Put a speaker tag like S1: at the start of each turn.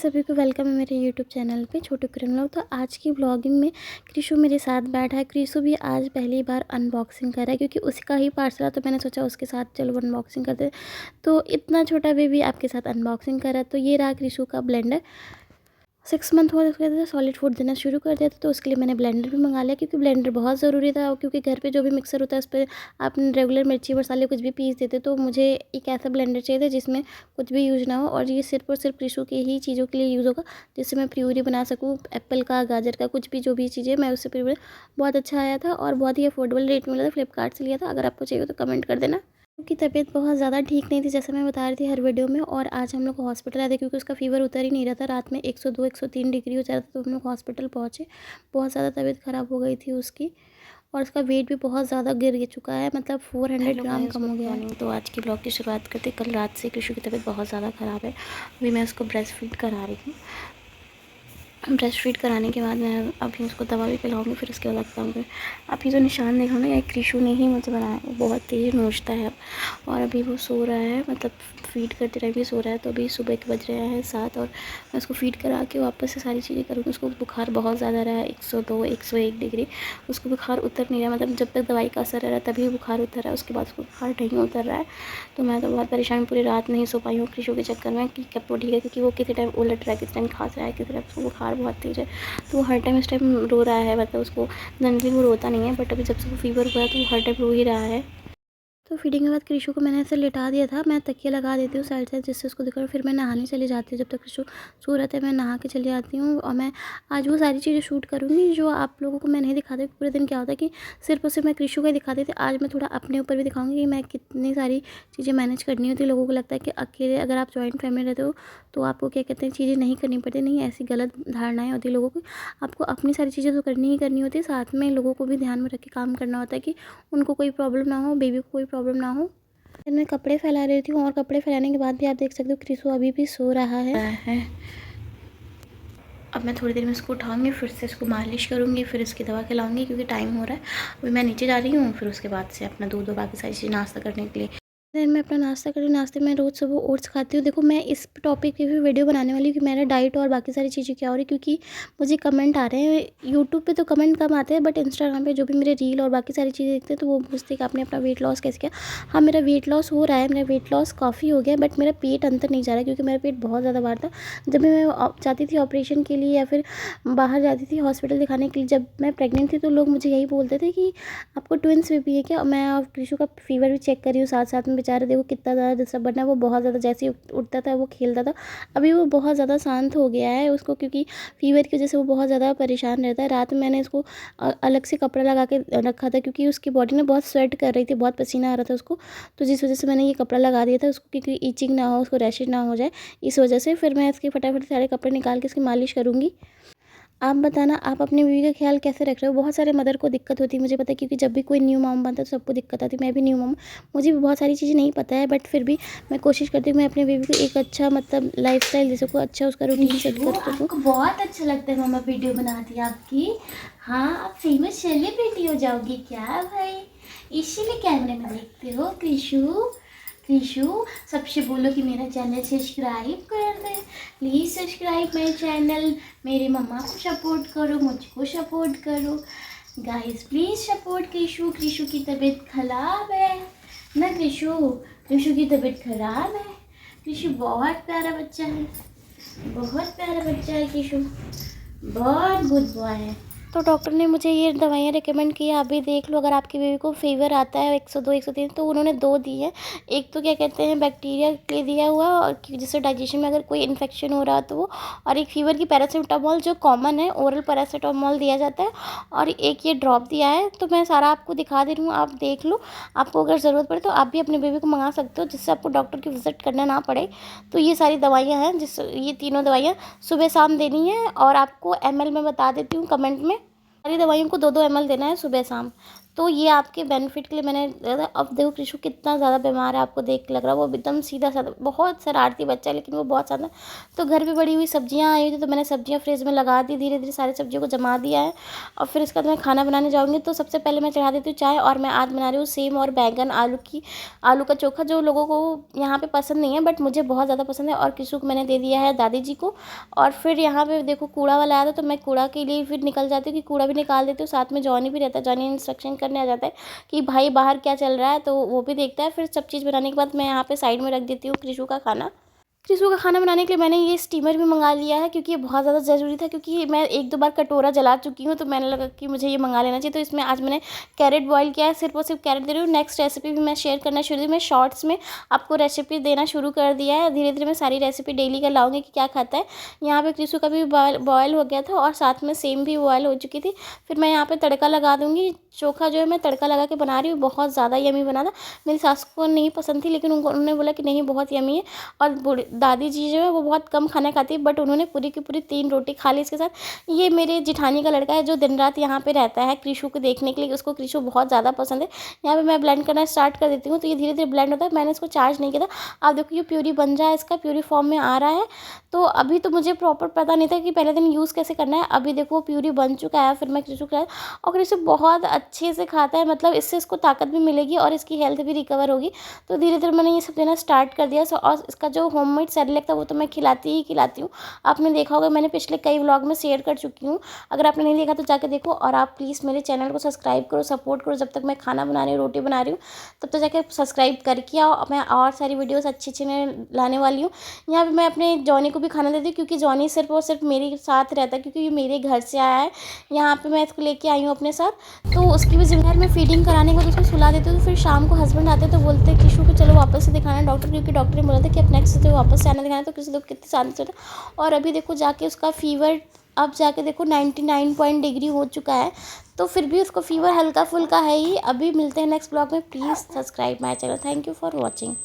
S1: सभी को वेलकम है मेरे यूट्यूब चैनल पे छोटू किरण व्लॉग। तो आज की व्लॉगिंग में क्रिशु मेरे साथ बैठा है। क्रिशु भी आज पहली बार अनबॉक्सिंग कर रहा है क्योंकि उसका ही पार्सल है, तो मैंने सोचा उसके साथ चलो अनबॉक्सिंग करते। तो इतना छोटा बेबी आपके साथ अनबॉक्सिंग कर रहा है। तो ये रहा क्रिशु का ब्लेंडर। 6 मंथ हुआ उसके बाद सॉलिड फूड देना शुरू कर दिया था, तो उसके लिए मैंने ब्लेंडर भी मंगा लिया क्योंकि ब्लेंडर बहुत ज़रूरी था। क्योंकि घर पे जो भी मिक्सर होता है उस पर आप रेगुलर मिर्ची मसाले कुछ भी पीस देते, तो मुझे एक ऐसा ब्लेंडर चाहिए था जिसमें कुछ भी यूज़ ना हो, और ये सिर्फ और सिर्फ क्रिशु की ही चीज़ों के लिए यूज़ होगा, जिससे मैं प्यूरी बना सकूँ एप्पल का, गाजर का, कुछ भी जो भी चीज़ें मैं उससे प्यूरी। बहुत अच्छा आया था और बहुत ही अफोर्डेबल रेट में मिला था। फ्लिपकार्ट से लिया था। अगर आपको चाहिए तो कमेंट कर देना। उसकी तबीयत बहुत ज़्यादा ठीक नहीं थी, जैसे मैं बता रही थी हर वीडियो में, और आज हम लोग हॉस्पिटल आए थे क्योंकि उसका फीवर उतर ही नहीं रहा था। रात में 102 103 डिग्री हो जा रहा था, तो हम लोग हॉस्पिटल पहुँचे। बहुत ज़्यादा तबीयत ख़राब हो गई थी उसकी, और उसका वेट भी बहुत ज़्यादा गिर चुका है, मतलब 400 ग्राम कम हो गया है। तो आज की ब्लॉग की शुरुआत करते। कल रात से कृषि की तबीयत बहुत ज़्यादा ख़राब है। अभी मैं उसको ब्रेस्ट फीड करा रही हूँ। ब्रेस्ट फीड कराने के बाद मैं अभी उसको दवा भी पिलाऊंगी, फिर उसके बाद बताऊँगी। अभी जो निशान देखा ना, ये क्रिशु ने ही मुझे बनाया। वो बहुत तेज़ नोचता है और अभी वो सो रहा है, मतलब फ़ीड करते टाइम भी सो रहा है। तो अभी सुबह के बज रहे हैं 7 और मैं उसको फ़ीड करा के वापस से सारी चीज़ें करूँगी। उसको बुखार बहुत ज़्यादा रहा है, 102 101 डिग्री। उसको बुखार उतर नहीं रहा, मतलब जब तक दवाई का असर रहा तभी बुखार उतर रहा है, उसके बाद उसको बुखार नहीं उतर रहा है। तो मैं तो बहुत परेशान, पूरी रात नहीं सो पाई हूँ क्रिशु के चक्कर में कि कब वो ठीक है, क्योंकि वो किसी टाइम उलट रहा है, किसी टाइम खांस रहा है, किसी टाइम उसको बुखार बहुत तेज़ है। तो वो हर टाइम इस टाइम रो रहा है, मतलब उसको जनरली वो रोता नहीं है, बट अभी जब से वो फीवर हुआ है तो वो हर टाइम रो ही रहा है। तो फीडिंग के बाद क्रिशु को मैंने ऐसे लिटा दिया था। मैं तकिया लगा देती हूँ साइड से, जिससे उसको दिखा। फिर मैं नहाने चली जाती हूँ। जब तक क्रिशु सो रहा था मैं नहा के चली जाती हूँ। और मैं आज वो सारी चीज़ें शूट करूँगी जो आप लोगों को मैं नहीं दिखाती। पूरे दिन क्या होता है कि सिर्फ और सिर्फ मैं क्रिशु का ही दिखाती थी। आज मैं थोड़ा अपने ऊपर भी दिखाऊँगी कि मैं कितनी सारी चीज़ें मैनेज करनी होती है। लोगों को लगता है कि अकेले अगर आप जॉइंट फैमिली रहते हो तो आपको क्या कहते हैं चीज़ें नहीं करनी पड़ती। नहीं, ऐसी गलत धारणाएँ होती है लोगों की। आपको अपनी सारी चीज़ें तो करनी ही करनी होती है, साथ में लोगों को भी ध्यान में रख के काम करना होता है कि उनको कोई प्रॉब्लम ना हो, बेबी को कोई प्रॉब्लम ना हो। फिर मैं कपड़े फैला रही थी, और कपड़े फैलाने के बाद भी आप देख सकते हो क्रिशु अभी भी सो रहा है। अब मैं थोड़ी देर में इसको उठाऊंगी, फिर से इसको मालिश करूंगी, फिर इसकी दवा खिलाऊंगी क्योंकि टाइम हो रहा है। अभी मैं नीचे जा रही हूँ, फिर उसके बाद से अपना दूध और बाकी सारी चीज़ें नाश्ता करने के लिए। देन मैं अपना नाश्ता करी। नाश्ते में रोज़ सुबह ओट्स खाती हूँ। देखो, मैं इस टॉपिक की भी वीडियो बनाने वाली हूँ कि मेरा डाइट और बाकी सारी चीज़ें क्या हो रही है, क्योंकि मुझे कमेंट आ रहे हैं। यूट्यूब पे तो कमेंट कम आते हैं, बट इंस्टाग्राम पे जो भी मेरे रील और बाकी सारी चीज़ें देखते हैं तो वो पूछते हैं कि आपने अपना वेट लॉस कैसे किया। हाँ, मेरा वेट लॉस हो रहा है, मेरा वेट लॉस काफ़ी हो गया, बट मेरा पेट अंदर नहीं जा रहा है क्योंकि मेरा पेट बहुत ज़्यादा बाहर था। जब भी मैं जाती थी ऑपरेशन के लिए या फिर बाहर जाती थी हॉस्पिटल दिखाने के लिए, जब मैं प्रेग्नेंट थी, तो लोग मुझे यही बोलते थे कि आपको ट्विंस बेबी है क्या। मैं क्रिशु का फीवर भी चेक कर रही हूँ साथ साथ में। बेचारा देखो कितना ज़्यादा डिस्टर्ब बनना है। वो बहुत ज़्यादा जैसे ही उठता था वो खेलता था। अभी वो बहुत ज़्यादा शांत हो गया है उसको, क्योंकि फीवर की वजह से वो बहुत ज़्यादा परेशान रहता है। रात में मैंने इसको अलग से कपड़ा लगा के रखा था क्योंकि उसकी बॉडी ना बहुत स्वेट कर रही थी, बहुत पसीना आ रहा था उसको। तो जिस वजह से मैंने ये कपड़ा लगा दिया था उसको, क्योंकि ईचिंग ना हो, उसको रैशेज ना हो जाए, इस वजह से। फिर मैं इसके फटाफट सारे कपड़े निकाल के इसकी मालिश करूँगी। आप बताना, आप अपनी बीवी का ख्याल कैसे रख रहे हो। बहुत सारे मदर को दिक्कत होती है, मुझे पता है, क्योंकि जब भी कोई न्यू मॉम बनता है तो सबको दिक्कत आती है। मैं भी न्यू मॉम, मुझे भी बहुत सारी चीज़ें नहीं पता है, बट फिर भी मैं कोशिश करती हूँ मैं अपनी बेबी को एक अच्छा मतलब लाइफस्टाइल दे सकूँ, अच्छा उसका रूटीन सेट कर सकूँ।
S2: आपको बहुत अच्छा लगता है मम्मा वीडियो बनाती है आपकी। हाँ, आप फेमस सेलिब्रिटी हो जाओगी क्या भाई, इसीलिए कैमरे में देखते हो। कृषु कृषु सबसे बोलो कि मेरा चैनल सब्सक्राइब कर दे, प्लीज़ सब्सक्राइब माय चैनल। मेरे मम्मा को सपोर्ट करो, मुझको सपोर्ट करो गाइस, प्लीज़ सपोर्ट कृषु। कृषु की तबीयत खराब है ना, कृषु कृषु की तबीयत खराब है। कृषु बहुत प्यारा बच्चा है, बहुत प्यारा बच्चा है कृषु, बहुत गुड बॉय है।
S1: तो डॉक्टर ने मुझे ये दवाइयाँ रिकमेंड की है, आप भी देख लो। अगर आपकी बेबी को फीवर आता है 102 103, तो उन्होंने 2 दी है। एक तो क्या कहते हैं बैक्टीरिया के लिए दिया हुआ, और जिससे डाइजेशन में अगर कोई इन्फेक्शन हो रहा तो वो, और एक फीवर की पैरासीटामोल जो कॉमन है, ओरल पैरासीटामोल दिया जाता है, और एक ये ड्रॉप दिया है। तो मैं सारा आपको दिखा दे रही हूँ, आप देख लो। आपको अगर ज़रूरत पड़े तो आप भी अपने बेबी को मंगा सकते हो, जिससे आपको डॉक्टर की विजिट करना ना पड़े। तो ये सारी दवाइयाँ हैं, ये तीनों दवाइयाँ सुबह शाम देनी है, और आपको ml में बता देती हूँ कमेंट में। सारी दवाइयों को 2-2 ml देना है सुबह शाम। तो ये आपके बेनिफिट के लिए मैंने, अब देखो कृषु कितना ज़्यादा बीमार है, आपको देख के लग रहा है। वो एकदम सीधा साधा बहुत शरारती बच्चा है, लेकिन वो बहुत ज़्यादा। तो घर पे बड़ी हुई सब्जियां आई थी, तो मैंने सब्जियां फ्रिज में लगा दी, धीरे धीरे सारी सब्जियों को जमा दिया है। और फिर इसके बाद मैं खाना बनाने जाऊँगी। तो सबसे पहले मैं चढ़ा देती हूँ चाय, और मैं आज बना रही हूँ सेम और बैंगन आलू का चोखा, जो लोगों को यहाँ पे पसंद नहीं है बट मुझे बहुत ज़्यादा पसंद है। और कृषु को मैंने दे दिया है दादी जी को। और फिर यहाँ पे देखो कूड़ा वाला आया था, तो मैं कूड़ा के लिए फिर निकल जाती हूँ कि कूड़ा भी निकाल देती हूँ। साथ में जॉनी भी रहता है, जॉनी इंस्ट्रक्शन करने आ जाता है कि भाई बाहर क्या चल रहा है, तो वो भी देखता है। फिर सब चीज़ बनाने के बाद मैं यहाँ पे साइड में रख देती हूँ कृषु का खाना। कृषु का खाना बनाने के लिए मैंने ये स्टीमर भी मंगा लिया है, क्योंकि ये बहुत ज़्यादा ज़रूरी था, क्योंकि मैं एक दो बार कटोरा जला चुकी हूँ। तो मैंने लगा कि मुझे ये मंगा लेना चाहिए। तो इसमें आज मैंने कैरेट बॉईल किया है, सिर्फ और सिर्फ कैरेट दे रही हूँ। नेक्स्ट रेसिपी भी मैं शेयर करना शुरू, मैं शॉर्ट्स में आपको रेसिपी देना शुरू कर दिया है। धीरे धीरे मैं सारी रेसिपी डेली का लाऊंगी कि क्या खाता है। यहाँ पे कृषु का भी बॉयल हो गया था, और साथ में सेम भी बॉयल हो चुकी थी। फिर मैं यहाँ पे तड़का लगा दूँगी। चोखा जो है मैं तड़का लगा के बना रही हूँ, बहुत ज़्यादा यमी बना था। मेरी सास को नहीं पसंद थी, लेकिन उन्होंने बोला कि नहीं बहुत यमी है। और बूढ़ी दादी जी जो है वो बहुत कम खाना खाती है, बट उन्होंने पूरी की पूरी 3 रोटी खा ली इसके साथ। ये मेरे जेठानी का लड़का है, जो दिन रात यहाँ पे रहता है कृषु को देखने के लिए। उसको कृषु बहुत ज़्यादा पसंद है। यहाँ पे मैं ब्लेंड करना स्टार्ट कर देती हूँ, तो ये धीरे धीरे ब्लेंड होता है। मैंने इसको चार्ज नहीं किया था। आप देखो ये प्यूरी बन जाए, इसका प्यूरी फॉर्म में आ रहा है। तो अभी तो मुझे प्रॉपर पता नहीं था कि पहले दिन यूज़ कैसे करना है। अभी देखो प्यूरी बन चुका है। फिर मैं कृषु खिलाया, और कृषु बहुत अच्छे से खाता है। मतलब इससे इसको ताकत भी मिलेगी और इसकी हेल्थ भी रिकवर होगी। तो धीरे धीरे मैंने ये सब देना स्टार्ट कर दिया। और इसका जो होममेड सेरेलैक था वो तो मैं खिलाती हूँ। आपने देखा होगा, मैंने पिछले कई व्लॉग में शेयर कर चुकी हूँ। अगर आपने नहीं देखा तो जाके देखो। और आप प्लीज़ मेरे चैनल को सब्सक्राइब करो, सपोर्ट करो। जब तक मैं खाना बना रही हूँ, रोटी बना रही हूँ, तब तक जाके सब्सक्राइब करके आओ। मैं और सारी वीडियोस अच्छी मैं लाने वाली हूँ। यहाँ पे मैं अपने जॉनी को भी खाना देती हूँ, क्योंकि जॉनी सिर्फ और सिर्फ मेरे साथ रहता है, क्योंकि ये मेरे घर से आया है। यहाँ पे मैं इसको लेके आई हूँ अपने साथ। तो उसकी भी जिम्मेदारी मैं फीडिंग कराने के बाद उसको सुला देती हूँ। तो फिर शाम को हस्बैंड आते हैं, तो बोलते हैं कृषु को चलो वापस से दिखाना है डॉक्टर, क्योंकि डॉक्टर ने बोला था कि अब नेक्स्ट से वापस से आना दिखाना। तो किसी लोग कितनी शांति से होता। और अभी देखो जाके उसका फीवर, अब जाके देखो 99 पॉइंट डिग्री हो चुका है। तो फिर भी उसको फीवर हल्का फुल्का है ही। अभी मिलते हैं नेक्स्ट ब्लॉग में। Please subscribe my channel. Thank you for watching.